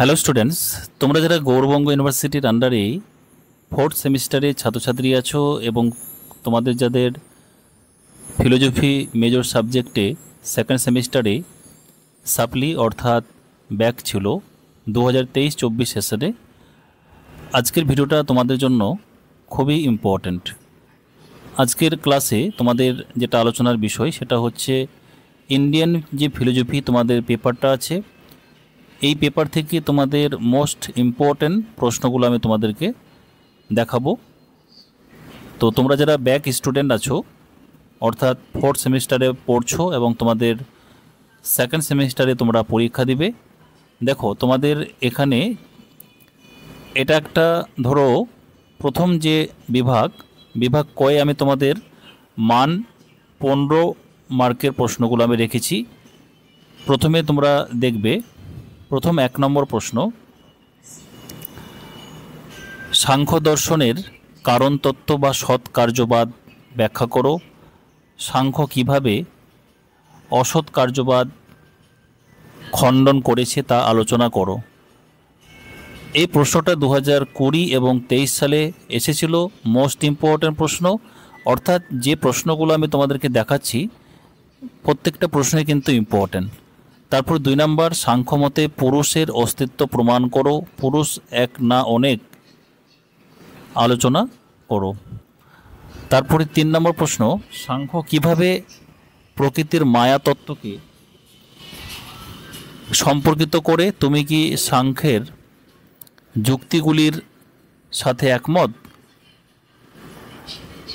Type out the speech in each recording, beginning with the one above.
Hello students, তোমরা যারা গৌরবঙ্গ ইউনিভার্সিটির আন্ডারে ফোর্থ সেমিস্টারে ছাত্রছাত্রী আছো এবং তোমাদের যাদের ফিলোজফি মেজর সাবজেক্টে সেকেন্ড সেমিস্টারে সাপ্লি অর্থাৎ ব্যাক ছিল 2023-24 সেশনে, আজকের ভিডিওটা তোমাদের জন্য খুবই ইম্পর্ট্যান্ট। আজকের ক্লাসে তোমাদের যেটা আলোচনার বিষয় সেটা হচ্ছে ইন্ডিয়ান যে ফিলোজফি তোমাদের পেপারটা আছে, এই পেপার থেকে তোমাদের মোস্ট ইম্পর্ট্যান্ট প্রশ্নগুলো আমি তোমাদেরকে দেখাবো। তো তোমরা যারা ব্যাক স্টুডেন্ট আছো অর্থাৎ ফোর্থ সেমিস্টারে পড়ছো এবং তোমাদের সেকেন্ড সেমিস্টারে তোমরা পরীক্ষা দিবে, দেখো তোমাদের এখানে এটা একটা ধরো প্রথম যে বিভাগ কয়ে আমি তোমাদের মান 15 মার্কের প্রশ্নগুলো আমি রেখেছি। প্রথমে তোমরা দেখবে প্রথম 1 নম্বর প্রশ্ন, সাংখ্য দর্শনের কারণ তত্ত্ব বা সৎ কার্যবাদ ব্যাখ্যা করো। সাংখ্য কিভাবে অসৎ কার্যবাদ খণ্ডন করেছে তা আলোচনা করো। এই প্রশ্নটা 2020 এবং 23 সালে এসেছিল। মোস্ট ইম্পর্ট্যান্ট প্রশ্ন, অর্থাৎ যে প্রশ্নগুলো আমি তোমাদেরকে দেখাচ্ছি প্রত্যেকটা প্রশ্নই কিন্তু ইম্পর্ট্যান্ট। তারপর 2 নম্বর, সাংখ্যমতে পুরুষের অস্তিত্ব প্রমাণ করো। পুরুষ এক না অনেক আলোচনা করো। তারপরে 3 নম্বর প্রশ্ন, সাংখ্য কিভাবে প্রকৃতির মায়া তত্ত্বকে সম্পর্কিত করে। তুমি কি সাংখ্যের যুক্তিগুলির সাথে একমত?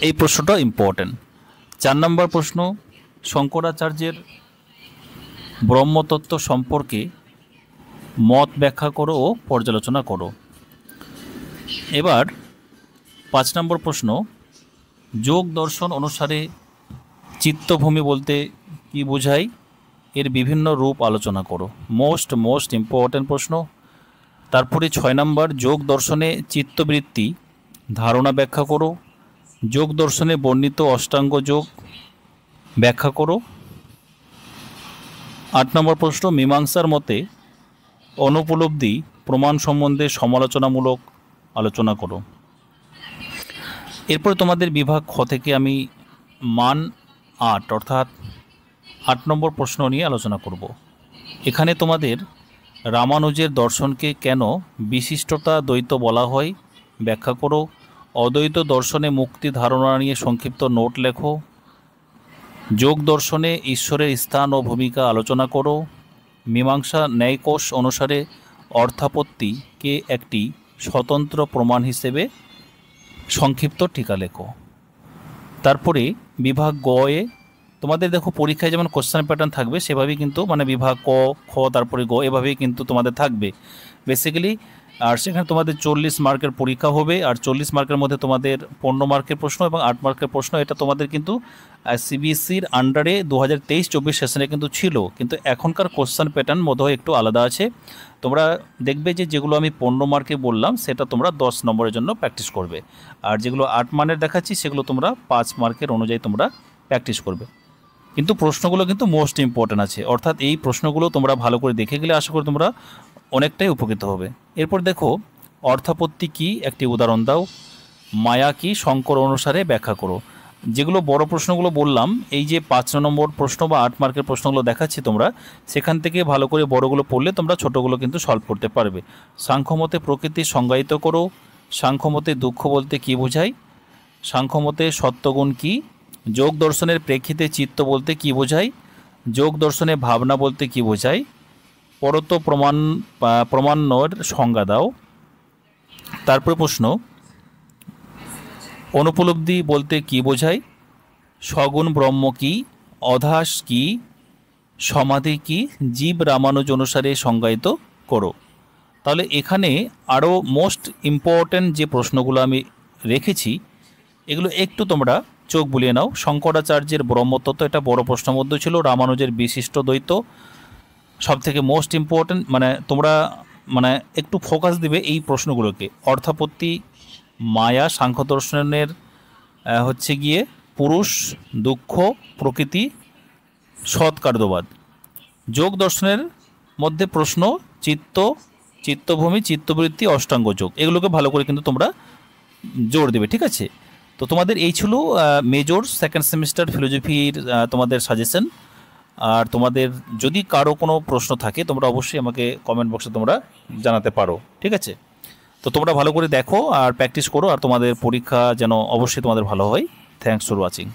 এই প্রশ্নটা ইম্পর্ট্যান্ট। 4 নম্বর প্রশ্ন, শঙ্করাচার্যের ব্রহ্মতত্ত্ব সম্পর্কে মত ব্যাখ্যা করো ও পর্যালোচনা করো। এবার 5 নম্বর প্রশ্ন, যোগ দর্শন অনুসারে চিত্তভূমি বলতে কি বোঝায়, এর বিভিন্ন রূপ আলোচনা করো। মোস্ট ইম্পর্ট্যান্ট প্রশ্ন। তারপরে 6 নম্বর, যোগ দর্শনে চিত্তবৃত্তি ধারণা ব্যাখ্যা করো। যোগ দর্শনে বর্ণিত অষ্টাঙ্গ যোগ ব্যাখ্যা করো। 8 নম্বর প্রশ্ন, মীমাংসার মতে অনুপলব্ধি প্রমাণ সম্বন্ধে সমালোচনামূলক আলোচনা করো। এরপরে তোমাদের বিভাগ খ থেকে আমি মান 8 অর্থাৎ 8 নম্বর প্রশ্ন নিয়ে আলোচনা করব। এখানে তোমাদের রামানুজের দর্শনকে কেন বিশিষ্টতা দ্বৈত বলা হয় ব্যাখ্যা করো। অদ্বৈত দর্শনে মুক্তি ধারণা নিয়ে সংক্ষিপ্ত নোট লেখো। যোগ দর্শনে ঈশ্বরের স্থান ও ভূমিকা আলোচনা করো। মীমাংসা ন্যায়কোষ অনুসারে অর্থাপত্তিকে একটি স্বতন্ত্র প্রমাণ হিসেবে সংক্ষিপ্ত টিকা লেখো। তারপরে বিভাগ গ এ তোমাদের দেখো পরীক্ষায় যেমন কোশ্চেন প্যাটার্ন থাকবে সেভাবেই কিন্তু বিভাগ ক খ তারপরে গ এভাবেই কিন্তু তোমাদের থাকবে বেসিক্যালি। আর সেখানে তোমাদের 40 মার্কের পরীক্ষা হবে, আর 40 মার্কের মধ্যে তোমাদের 15 মার্কের প্রশ্ন এবং 8 মার্কের প্রশ্ন। এটা তোমাদের কিন্তু সিবিএসসির আন্ডারে 2023-24 সেশনে কিন্তু ছিল, কিন্তু এখনকার কোশ্চেন প্যাটার্ন বোধহয় একটু আলাদা আছে। তোমরা দেখবে যেগুলো আমি 15 মার্কে বললাম সেটা তোমরা 10 নম্বরের জন্য প্র্যাকটিস করবে, আর যেগুলো 8 মানের দেখাচ্ছি সেগুলো তোমরা 5 মার্কের অনুযায়ী তোমরা প্র্যাকটিস করবে। কিন্তু প্রশ্নগুলো কিন্তু মোস্ট ইম্পর্ট্যান্ট আছে, অর্থাৎ এই প্রশ্নগুলো তোমরা ভালো করে দেখে গেলে আশা করি তোমরা অনেকটাই উপকৃত হবে। এরপর দেখো, অর্থাপত্তি কি একটি উদাহরণ দাও। মায়া কি শঙ্কর অনুসারে ব্যাখ্যা করো। যেগুলো বড় প্রশ্নগুলো বললাম, এই যে 5 নম্বর প্রশ্ন বা 8 মার্কের প্রশ্নগুলো দেখাচ্ছি তোমরা সেখান থেকে ভালো করে বড়গুলো পড়লে তোমরা ছোটোগুলো কিন্তু সলভ করতে পারবে। সাংখ্যমতে প্রকৃতি সংজ্ঞায়িত করো। সাংখ্যমতে দুঃখ বলতে কি বোঝায়। সাংখ্যমতে সত্যগুণ কি। যোগ দর্শনের প্রেক্ষিতে চিত্ত বলতে কি বোঝায়। যোগ দর্শনে ভাবনা বলতে কি বোঝায়। পরত প্রমাণ্যর সংজ্ঞা দাও। তারপরে প্রশ্ন, অনুপলব্ধি বলতে কি বোঝায়। সগুণ ব্রহ্ম কি। অধাস কি। সমাধি কি। জীব রামানুজ অনুসারে সংজ্ঞায়িত করো। তাহলে এখানে আরও মোস্ট ইম্পর্ট্যান্ট যে প্রশ্নগুলো আমি রেখেছি এগুলো একটু তোমরা চোখ বুলিয়ে নাও। শঙ্করাচার্যের ব্রহ্মতত্ত্ব, এটা বড় প্রশ্নের মধ্যে ছিল। রামানুজের বিশিষ্ট দ্বৈত সবথেকে মোস্ট ইম্পর্ট্যান্ট, তোমরা একটু ফোকাস দিবে এই প্রশ্নগুলোকে। অর্থাপত্তি, মায়া, সাংখ্য দর্শনের হচ্ছে গিয়ে পুরুষ, দুঃখ, প্রকৃতি, সৎ কার্যবাদ। যোগ দর্শনের মধ্যে প্রশ্ন চিত্ত চিত্তভূমি, চিত্তবৃত্তি, অষ্টাঙ্গ যোগ, এগুলোকে ভালো করে কিন্তু তোমরা জোর দেবে, ঠিক আছে? তো তোমাদের এই ছিল মেজর সেকেন্ড সেমিস্টার ফিলোজফির তোমাদের সাজেশন। আর তোমাদের যদি কারো কোনো প্রশ্ন থাকে তোমরা অবশ্যই আমাকে কমেন্ট বক্সে তোমরা জানাতে পারো, ঠিক আছে? তো তোমরা ভালো করে দেখো আর প্র্যাকটিস করো, আর তোমাদের পরীক্ষা যেন অবশ্যই তোমাদের ভালো হয়। Thanks for watching.